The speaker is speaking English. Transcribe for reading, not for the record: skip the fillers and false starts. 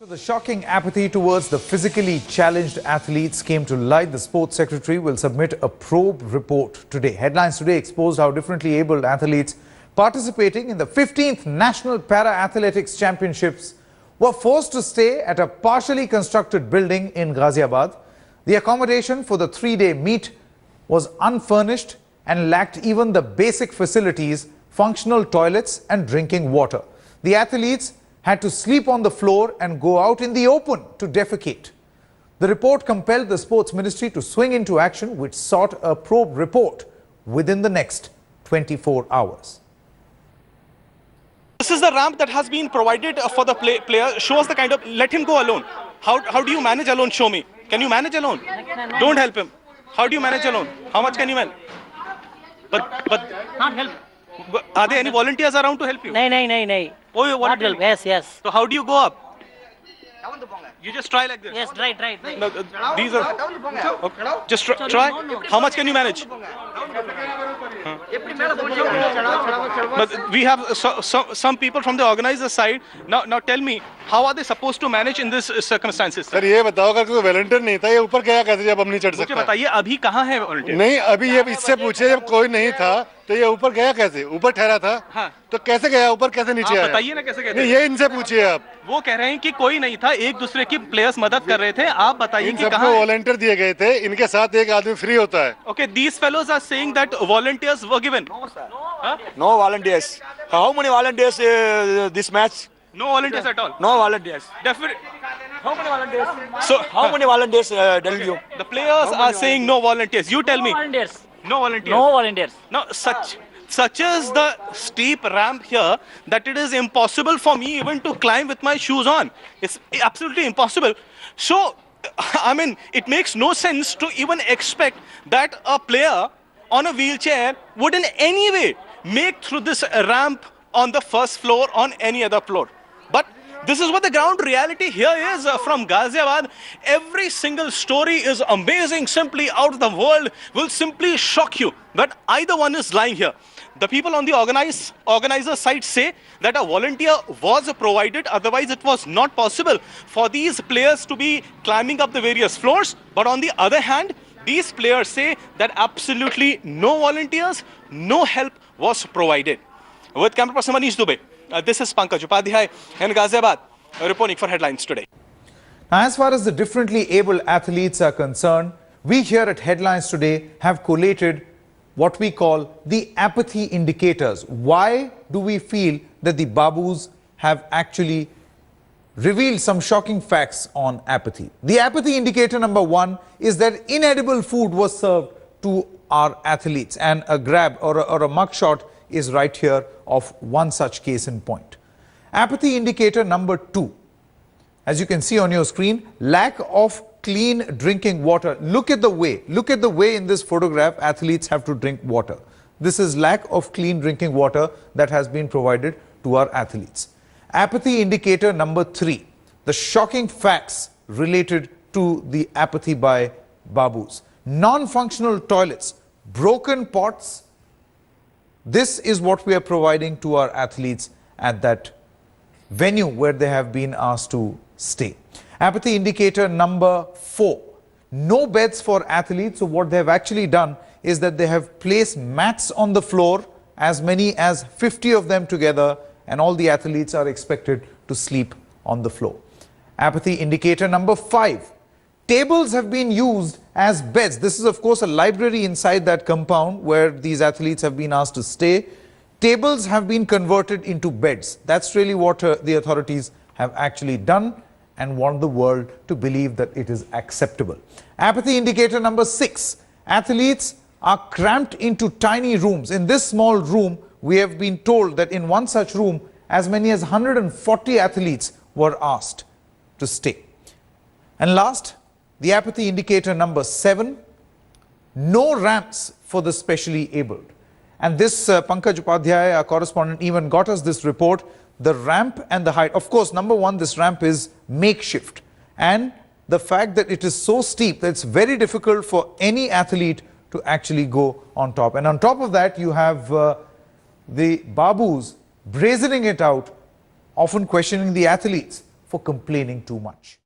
The shocking apathy towards the physically challenged athletes came to light. The sports secretary will submit a probe report today. Headlines today exposed how differently abled athletes participating in the 15th National Para-Athletics Championships were forced to stay at a partially constructed building in Ghaziabad. The accommodation for the three-day meet was unfurnished and lacked even the basic facilities, functional toilets and drinking water. The athletes had to sleep on the floor and go out in the open to defecate. The report compelled the Sports Ministry to swing into action, which sought a probe report within the next 24 hours. This is the ramp that has been provided for the player. Show us the kind of, let him go alone. How do you manage alone? Show me. Can you manage alone? Don't help him. How do you manage alone? How much can you manage? But Not help. Are there any volunteers around to help you? No. Oh, you Not help. Yes. So how do you go up? You just try like this. Yes, right. No, these are. Okay. Just try. How much can you manage? But we have some people from the organizer side. Now tell me, how are they supposed to manage in this circumstances? Sir ये बताओ अगर कोई volunteer नहीं था ये ऊपर गया कैसे जब हम नहीं चढ़ मुझे सकता? बताइए अभी कहाँ है वॉलंटियर? नहीं अभी ये इससे पूछे जब कोई नहीं था तो ये ऊपर गया कैसे? ऊपर ठहरा था हाँ। तो कैसे गया ऊपर कैसे नीचे आया? बताइए ना कैसे गए? नहीं ये इनसे पूछिए आप। वो कह रहे हैं कि कोई नहीं था, एक दूसरे की प्लेयर्स मदद कर रहे थे। आप बताइए इन कि सबको कहाँ? वॉलंटियर दिए गए थे, इनके साथ एक आदमी फ्री होता है। Okay, these fellows are saying that volunteers were given. No volunteers. How many volunteers this match? No volunteers at all. No volunteers. Definitely. How many volunteers? So How many volunteers tell you? the players are saying no volunteers. You tell me. Volunteers. No volunteers. No volunteers. Now, such is the steep ramp here that it is impossible for me even to climb with my shoes on. It's absolutely impossible. So, I mean, it makes no sense to even expect that a player on a wheelchair would in any way make through this ramp on the first floor on any other floor. But this is what the ground reality here is from Ghaziabad. Every single story is amazing, simply out of the world, will simply shock you that either one is lying here. The people on the organizer side say that a volunteer was provided, otherwise it was not possible for these players to be climbing up the various floors. But on the other hand, these players say that absolutely no volunteers, no help was provided. With camera person Manish Dubey, this is Pankaj Upadhyay in Ghaziabad, reporting for Headlines Today. Now, as far as the differently abled athletes are concerned, we here at Headlines Today have collated what we call the apathy indicators. Why do we feel that the Babus have actually revealed some shocking facts on apathy? The apathy indicator number 1 is that inedible food was served to our athletes, and a grab or a mugshot is right here of one such case in point. Apathy indicator number 2, as you can see on your screen, lack of clean drinking water. Look at the way in this photograph athletes have to drink water. This is lack of clean drinking water that has been provided to our athletes. Apathy indicator number 3, the shocking facts related to the apathy by Babus. Non-functional toilets, broken pots. This is what we are providing to our athletes at that venue where they have been asked to stay. Apathy indicator number 4, no beds for athletes. So what they have actually done is that they have placed mats on the floor, as many as 50 of them together, and all the athletes are expected to sleep on the floor. Apathy indicator number 5, tables have been used as beds. This is of course a library inside that compound where these athletes have been asked to stay. Tables have been converted into beds. That's really what the authorities have actually done, and want the world to believe that it is acceptable. Apathy indicator number 6, athletes are cramped into tiny rooms. In this small room, we have been told that in one such room, as many as 140 athletes were asked to stay. And last, the apathy indicator number 7, no ramps for the specially abled. And this Pankaj Upadhyay, our correspondent, even got us this report. The ramp and the height. Of course, number 1, this ramp is makeshift. And the fact that it is so steep that it's very difficult for any athlete to actually go on top. And on top of that, you have the Babus brazening it out, often questioning the athletes for complaining too much.